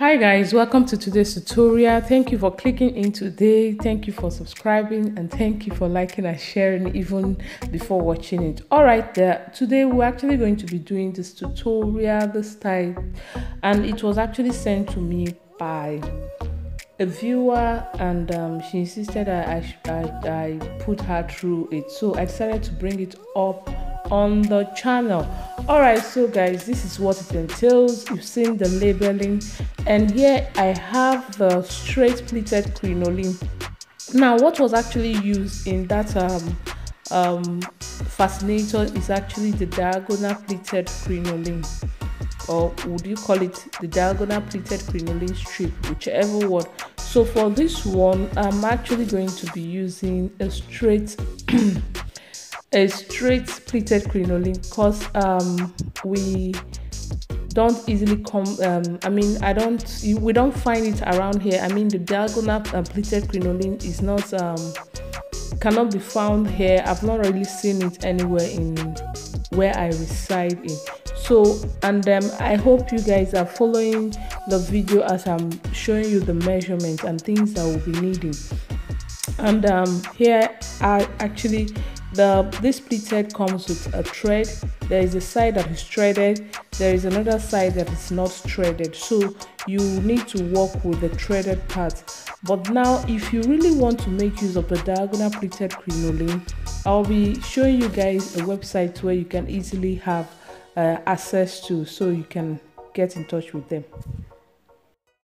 Hi guys, welcome to today's tutorial. Thank you for clicking in today. Thank you for subscribing and thank you for liking and sharing even before watching it. Alright, today we're actually going to be doing this tutorial this time, and it was actually sent to me by a viewer, and she insisted I put her through it, so I decided to bring it up on the channel. All right, so guys, this is what it entails. You've seen the labeling, and here I have the straight pleated crinoline. Now what was actually used in that fascinator is actually the diagonal pleated crinoline, or would you call it the diagonal pleated crinoline strip, whichever one. So for this one, I'm actually going to be using a straight a straight pleated crinoline, because we don't easily come we don't find it around here. I mean, the diagonal pleated crinoline is not cannot be found here. I've not really seen it anywhere in where I reside in. So, and I hope you guys are following the video as I'm showing you the measurements and things that we'll be needing. And here are actually this pleated comes with a thread. There is a side that is threaded, there is another side that is not threaded, so you need to work with the threaded part. But now if you really want to make use of the diagonal pleated crinoline, I'll be showing you guys a website where you can easily have access to, so you can get in touch with them.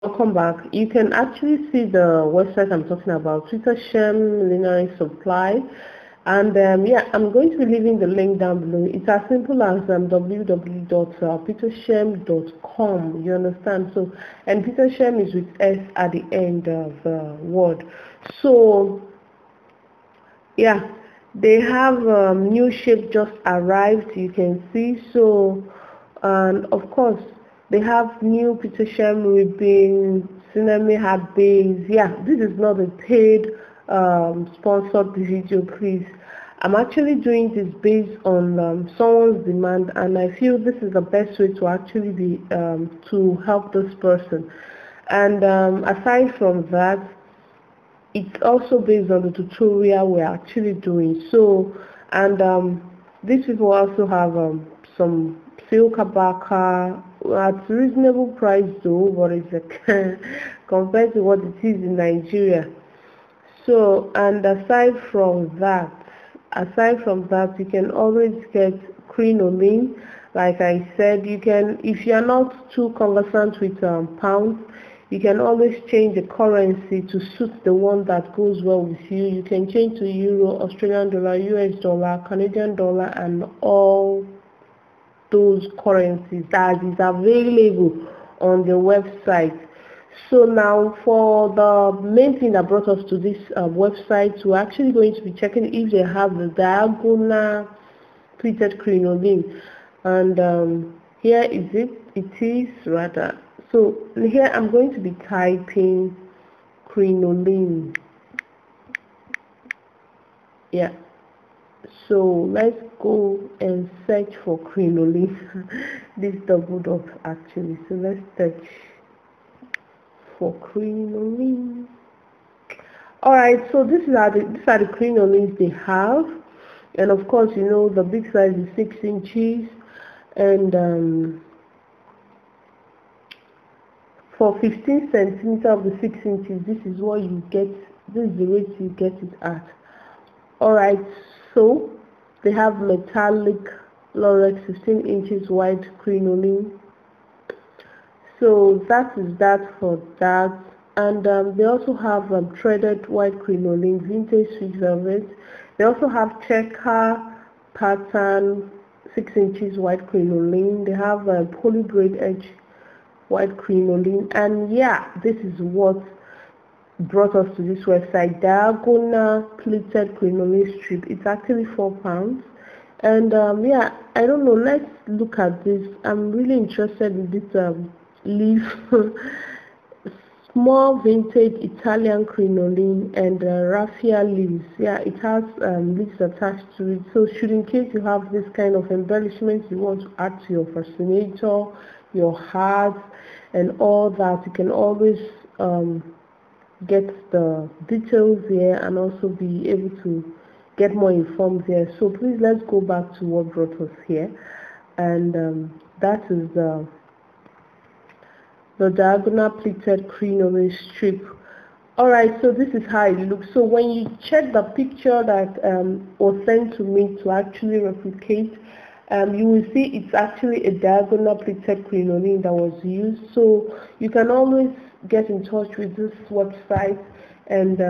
Welcome back. You can actually see the website I'm talking about, Percher Crinoline Supply. And yeah, I'm going to be leaving the link down below. It's as simple as www.peterchem.com. You understand? So, and Peterchem is with S at the end of the word. So, yeah, they have new shape just arrived. You can see. So, and of course, they have new Peterchem ribbon, cinnamon hat base. Yeah, this is not a paid sponsored video, please. I'm actually doing this based on someone's demand, and I feel this is the best way to actually be to help this person. And aside from that, it's also based on the tutorial we're actually doing. So, and these people also have some silk abaka at reasonable price though, but it's compared to what it is in Nigeria. So, and aside from that, you can always get crinoline. Like I said, you can, if you're not too conversant with pounds, you can always change the currency to suit the one that goes well with you. You can change to euro, Australian dollar, US dollar, Canadian dollar, and all those currencies that is available on the website. So now for the main thing that brought us to this website, we're actually going to be checking if they have the diagonal pleated crinoline. And here is it. It is rather. So here I'm going to be typing crinoline. Yeah. So let's go and search for crinoline. This doubled up actually. So let's search for crinoline. Alright, so these are the crinolines they have, and of course, you know, the big size is 6 inches, and for 15 centimeters of the 6 inches, this is what you get. This is the rate you get it at. Alright, so they have metallic Lorex 15 inches wide crinoline. So that is that for that. And they also have threaded white crinoline, vintage Swiss velvet. They also have checker pattern 6 inches white crinoline. They have poly braid edge white crinoline. And yeah, this is what brought us to this website, diagonal pleated crinoline strip. It's actually £4. And yeah, I don't know, let's look at this. I'm really interested in this leaf. Small vintage Italian crinoline and raffia leaves. Yeah, it has leaves attached to it. So should, in case you have this kind of embellishments you want to add to your fascinator, your heart, and all that. You can always get the details here and also be able to get more informed here. So please, let's go back to what brought us here, and that is the diagonal pleated crinoline strip. Alright, so this is how it looks. So when you check the picture that was sent to me to actually replicate, you will see it's actually a diagonal pleated crinoline that was used. So you can always get in touch with this website and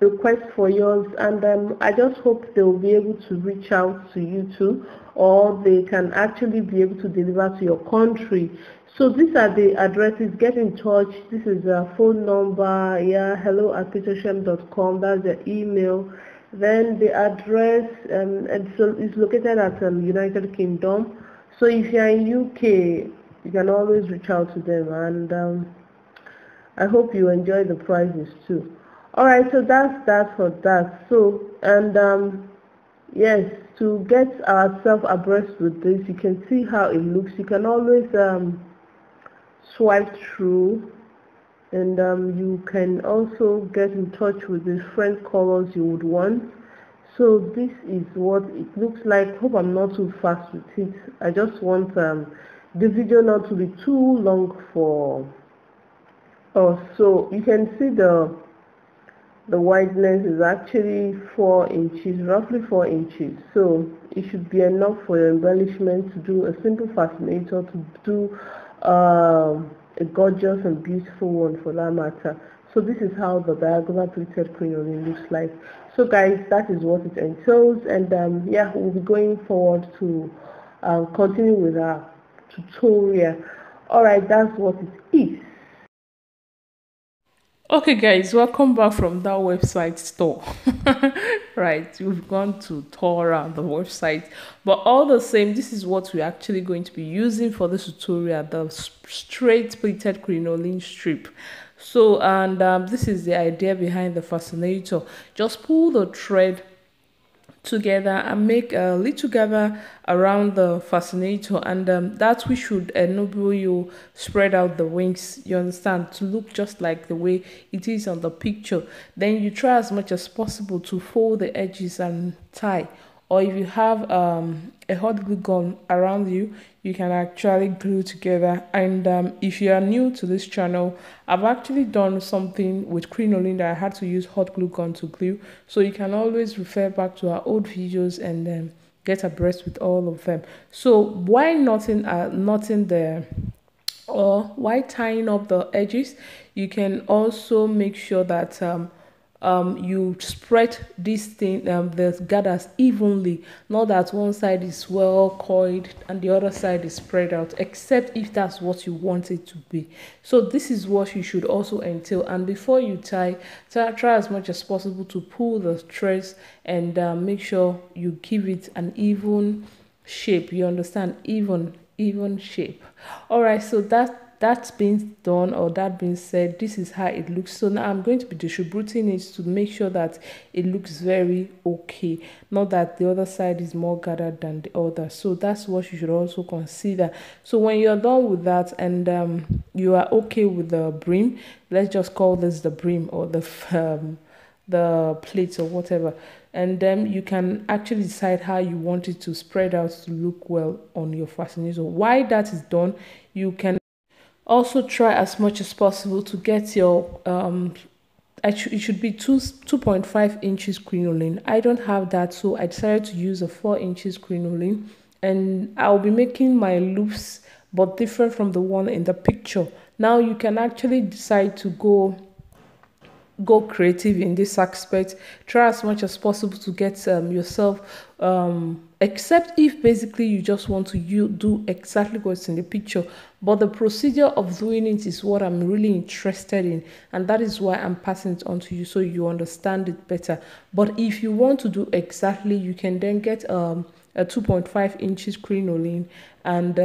request for yours, and I just hope they will be able to reach out to you too, or they can actually be able to deliver to your country. So these are the addresses. Get in touch. This is a phone number, yeah, hello@petershem.com. that's the email. Then the address, and so it's located at United Kingdom. So if you're in UK, you can always reach out to them, and I hope you enjoy the prizes too. Alright, so that's that for that. So, and yes, to get ourselves abreast with this, you can see how it looks. You can always swipe through, and you can also get in touch with the different colors you would want. So this is what it looks like. Hope I'm not too fast with it. I just want the video not to be too long for us. So you can see the wideness is actually 4 inches, roughly 4 inches. So it should be enough for your embellishment to do a simple fascinator, to do a gorgeous and beautiful one for that matter. So this is how the diagonal pleated crinoline looks like. So guys, that is what it entails, and yeah, we'll be going forward to continue with our tutorial. Alright, that's what it is. Okay guys, welcome back from that website store. Right, we've gone to tour around the website, but all the same, this is what we're actually going to be using for this tutorial, the straight pleated crinoline strip. So, and this is the idea behind the fascinator. Just pull the thread together and make a little gather around the fascinator, and that we should enable you spread out the wings, you understand, to look just like the way it is on the picture. Then you try as much as possible to fold the edges and tie, or if you have a hot glue gun around you, you can actually glue together. And if you are new to this channel, I've actually done something with crinoline that I had to use hot glue gun to glue, so you can always refer back to our old videos and get abreast with all of them. So why knotting the, or why tying up the edges, you can also make sure that you spread this thing, the gathers evenly, not that one side is well coiled and the other side is spread out, except if that's what you want it to be. So this is what you should also entail. And before you tie, try as much as possible to pull the threads and make sure you give it an even shape, you understand, even shape. All right, so that's been done, or that being said, this is how it looks. So now I'm going to be distributing it to make sure that it looks very okay, not that the other side is more gathered than the other. So that's what you should also consider. So when you're done with that and you are okay with the brim, let's just call this the brim, or the plates or whatever, and then you can actually decide how you want it to spread out to look well on your fascinator. While that is done, you can also try as much as possible to get your it should be 2.5 inches crinoline. I don't have that, so I decided to use a 4 inches crinoline, and I'll be making my loops but different from the one in the picture. Now you can actually decide to go creative in this aspect. Try as much as possible to get yourself except if basically you just want to do exactly what's in the picture, but the procedure of doing it is what I'm really interested in, and that is why I'm passing it on to you so you understand it better. But if you want to do exactly, you can then get a a 2.5 inches crinoline and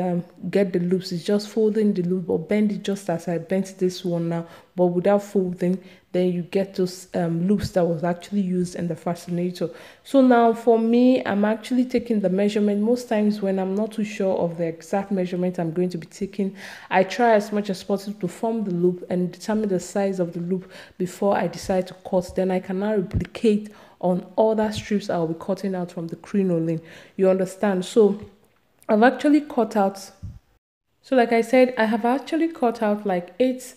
get the loops. It's just folding the loop, or bend it just as I bent this one now, but without folding. Then you get those loops that was actually used in the fascinator. So now for me, I'm actually taking the measurement. Most times when I'm not too sure of the exact measurement I'm going to be taking, I try as much as possible to form the loop and determine the size of the loop before I decide to cut. Then I can now replicate on other strips I'll be cutting out from the crinoline. You understand? So I've actually cut out, so like I said, I have actually cut out like 8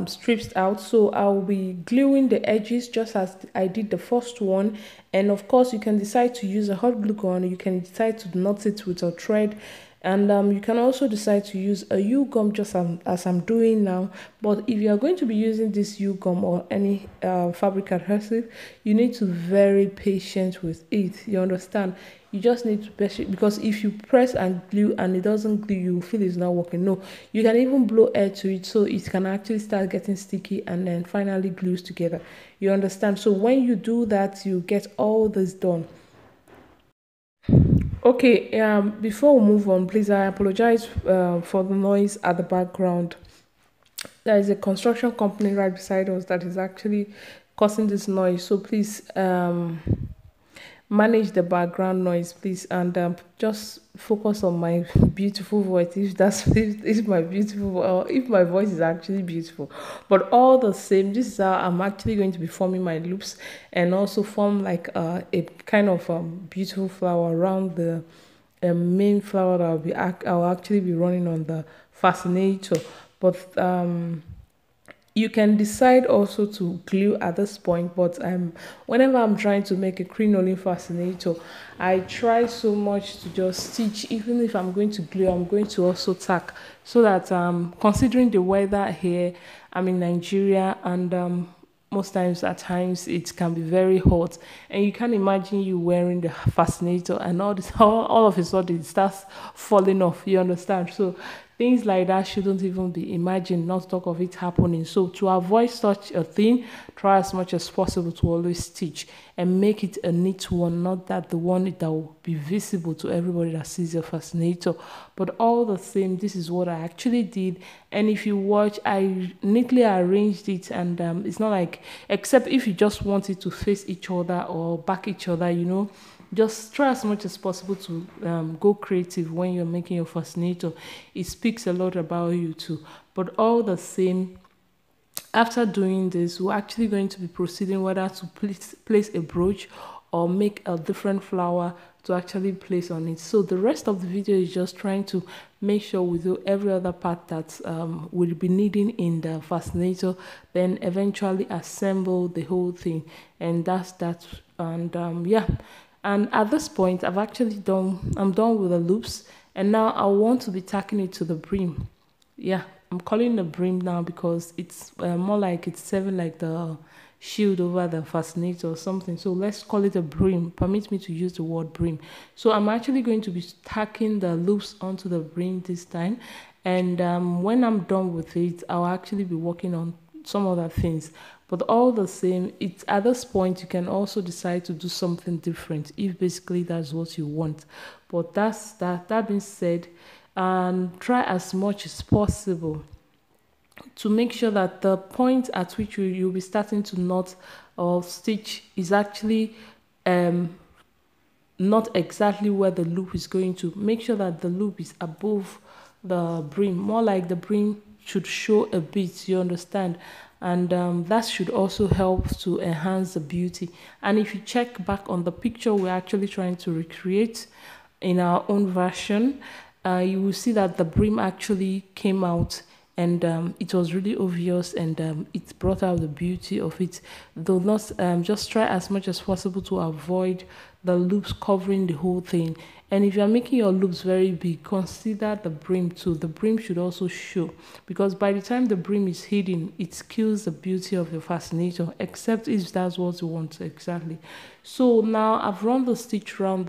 strips out. So I'll be gluing the edges just as I did the first one. And of course you can decide to use a hot glue gun, you can decide to knot it with a thread, and you can also decide to use a U-gum just as I'm doing now. But if you are going to be using this U-gum or any fabric adhesive, you need to be very patient with it. You understand? You just need to press it, because if you press and glue and it doesn't glue, you feel it's not working. No, you can even blow air to it so it can actually start getting sticky and then finally glues together. You understand? So when you do that, you get all this done. Okay, before we move on, please, I apologize for the noise at the background. There is a construction company right beside us that is actually causing this noise, so please manage the background noise, please, and just focus on my beautiful voice, if that's if my beautiful, or if my voice is actually beautiful. But all the same, this is how I'm actually going to be forming my loops, and also form like a kind of beautiful flower around the main flower that I'll actually be running on the fascinator. But you can decide also to glue at this point, but whenever I'm trying to make a crinoline fascinator, I try so much to just stitch. Even if I'm going to glue, I'm going to also tack, so that considering the weather here, I'm in Nigeria, and most times at times it can be very hot, and you can't imagine you wearing the fascinator and all this all of a sudden it starts falling off. You understand? So things like that shouldn't even be imagined, not talk of it happening. So to avoid such a thing, try as much as possible to always stitch and make it a neat one, not that the one that will be visible to everybody that sees your fascinator. But all the same, this is what I actually did. And if you watch, I neatly arranged it, and it's not like, except if you just want it to face each other or back each other, you know, just try as much as possible to go creative when you're making your fascinator. It speaks a lot about you too. But all the same, after doing this, we're actually going to be proceeding whether to place a brooch or make a different flower to actually place on it. So the rest of the video is just trying to make sure we do every other part that we'll be needing in the fascinator, then eventually assemble the whole thing. And that's that. And yeah. And at this point, I'm done with the loops, and now I want to be tacking it to the brim. Yeah, I'm calling the brim now because it's more like it's serving like the shield over the fascinator or something. So let's call it a brim. Permit me to use the word brim. So I'm actually going to be tacking the loops onto the brim this time, and when I'm done with it, I'll actually be working on some other things. But all the same, it's at this point you can also decide to do something different if basically that's what you want. But that's that. That being said, try as much as possible to make sure that the point at which you'll be starting to knot or stitch is actually not exactly where the loop is going to. Make sure that the loop is above the brim, more like the brim should show a bit, you understand? And that should also help to enhance the beauty. And if you check back on the picture we're actually trying to recreate in our own version, you will see that the brim actually came out, and it was really obvious, and it brought out the beauty of it. Though not, just try as much as possible to avoid the loops covering the whole thing. And if you're making your loops very big, consider the brim too. The brim should also show, because by the time the brim is hidden, it kills the beauty of your fascinator, except if that's what you want exactly. So now I've run the stitch around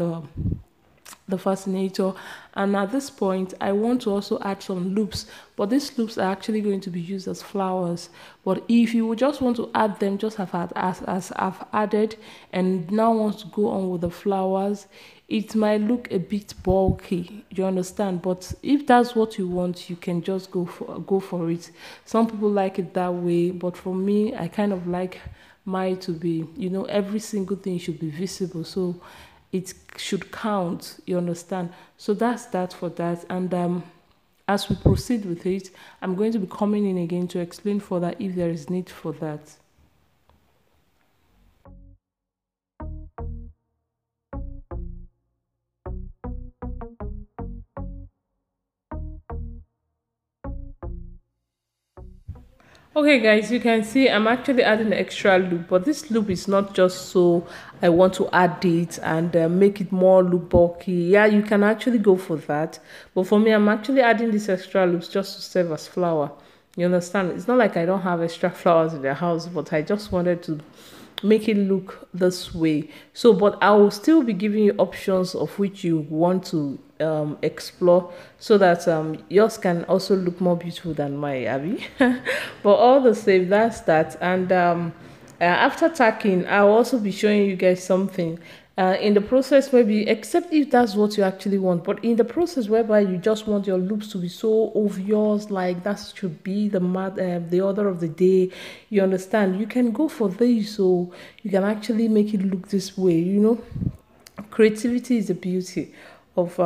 the fascinator. And at this point I want to also add some loops, but these loops are actually going to be used as flowers. But if you would just want to add them just as I've added, and now want to go on with the flowers, it might look a bit bulky, you understand? But if that's what you want, you can just go for it. Some people like it that way, but for me, I kind of like mine to be, every single thing should be visible, so it should count, you understand? So that's that for that. And as we proceed with it, I'm going to be coming in again to explain further if there is need for that. Okay guys, you can see I'm actually adding an extra loop, but this loop is not just so I want to add it and make it more look bulky. Yeah, you can actually go for that, but for me, I'm actually adding these extra loops just to serve as flower. You understand? It's not like I don't have extra flowers in the house, but I just wanted to make it look this way. So but I will still be giving you options of which you want to explore, so that yours can also look more beautiful than my Abby. But all the same, that's that. And after tacking, I'll also be showing you guys something in the process, maybe, except if that's what you actually want, but in the process whereby you just want your loops to be so obvious, like that should be the order of the day, you understand, you can go for this, so you can actually make it look this way. Creativity is the beauty of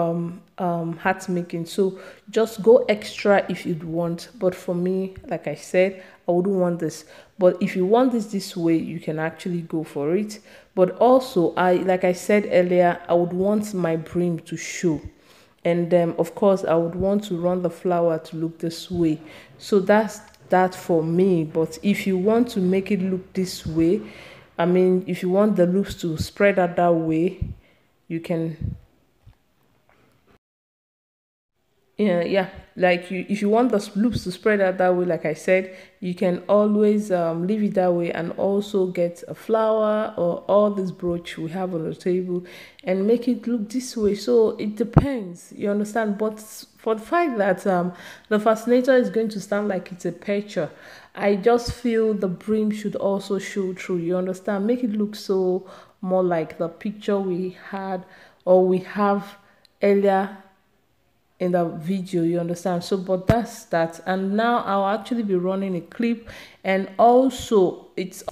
hat making, so just go extra if you'd want. But for me, like I said, I wouldn't want this, but if you want this way, you can actually go for it. But also, like I said earlier, I would want my brim to show, and of course I would want to run the flower to look this way. So that's that for me. But if you want to make it look this way, I mean, if you want the loops to spread out that way, you can. Yeah, like if you want the loops to spread out that way, like I said, you can always leave it that way, and also get a flower or all this brooch we have on the table and make it look this way. So it depends, you understand? But for the fact that the fascinator is going to stand like it's a picture, I just feel the brim should also show through, you understand? Make it look so more like the picture we had or we have earlier in the video, you understand? So but that's that. And now I'll actually be running a clip, and also it's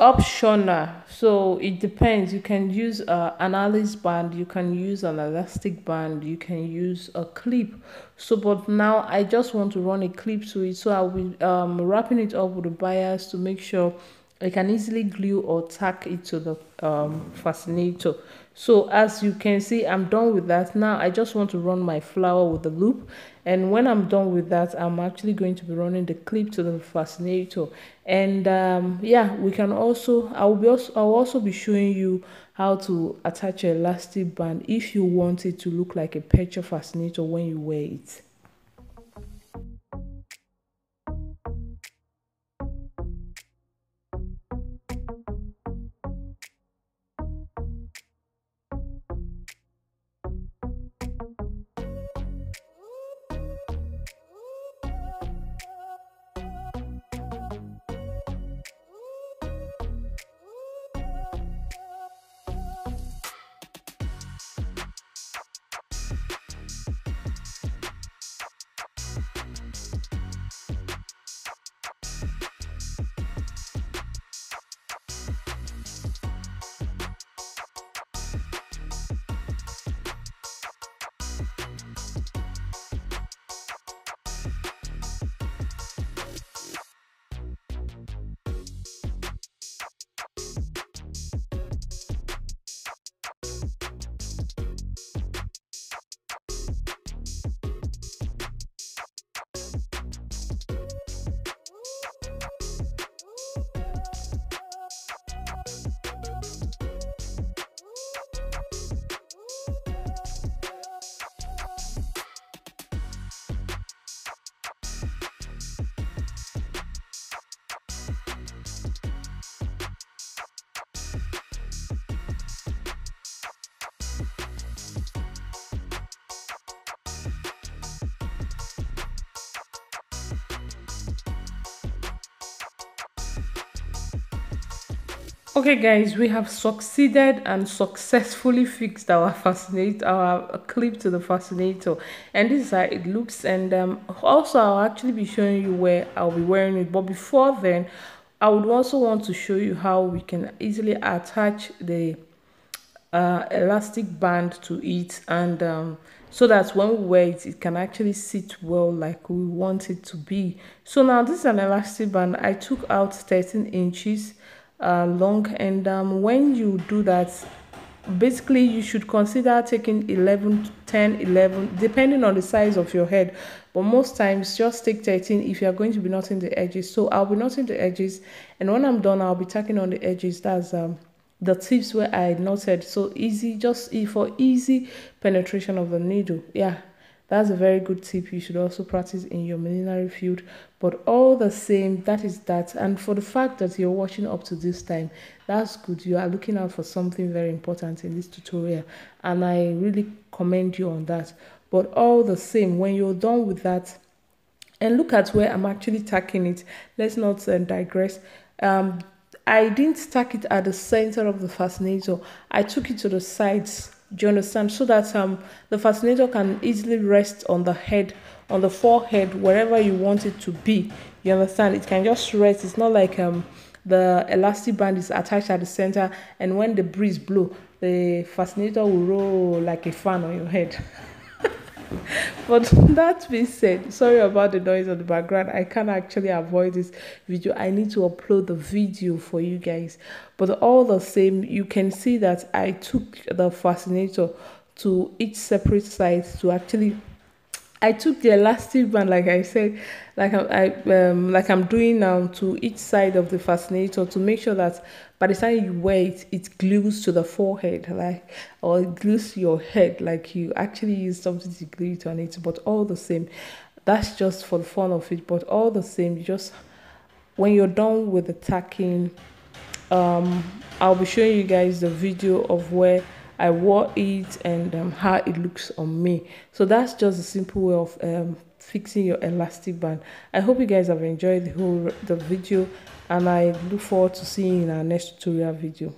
optional, so it depends. You can use an Alice band, you can use an elastic band, you can use a clip. So but now I just want to run a clip to it, so I'll be wrapping it up with a bias to make sure I can easily glue or tack it to the fascinator. So as you can see, I'm done with that. Now I just want to run my flower with the loop, and when I'm done with that, I'm actually going to be running the clip to the fascinator. And yeah, we can also, I'll also be showing you how to attach an elastic band if you want it to look like a Percher fascinator when you wear it. Okay guys, we have succeeded and successfully fixed our fascinator, our clip to the fascinator, and this is how it looks. And also I'll actually be showing you where I'll be wearing it, but before then I would also want to show you how we can easily attach the elastic band to it, and so that when we wear it, it can actually sit well like we want it to be. So now this is an elastic band. I took out 13 inches long, and when you do that, basically you should consider taking 11, 10, 11, depending on the size of your head, but most times just take 13 if you are going to be knotting the edges. So I'll be knotting the edges, and when I'm done I'll be tacking on the edges. That's the tips where I knotted. So easy, just for easy penetration of the needle. Yeah, that's a very good tip. You should also practice in your millinery field. But all the same, that is that. And for the fact that you're watching up to this time, that's good. You are looking out for something very important in this tutorial, and I really commend you on that. But all the same, when you're done with that, and look at where I'm actually tacking it. Let's not digress. I didn't tack it at the center of the fascinator. I took it to the sides. Do you understand? So that the fascinator can easily rest on the head, on the forehead, wherever you want it to be. You understand? It can just rest. It's not like the elastic band is attached at the center, and when the breeze blow, the fascinator will roll like a fan on your head. But that being said, sorry about the noise on the background. I can't actually avoid this video. I need to upload the video for you guys. But all the same, you can see that I took the fascinator to each separate side to actually, I took the elastic band, like I said, like I'm doing now, to each side of the fascinator to make sure that by the time you wear it, it glues to the forehead, like, or it glues to your head, like you actually use something to glue it on it. But all the same, that's just for the fun of it. But all the same, you just, when you're done with the tacking, I'll be showing you guys the video of where I wore it and how it looks on me. So that's just a simple way of fixing your elastic band. I hope you guys have enjoyed the video, and I look forward to seeing you in our next tutorial video.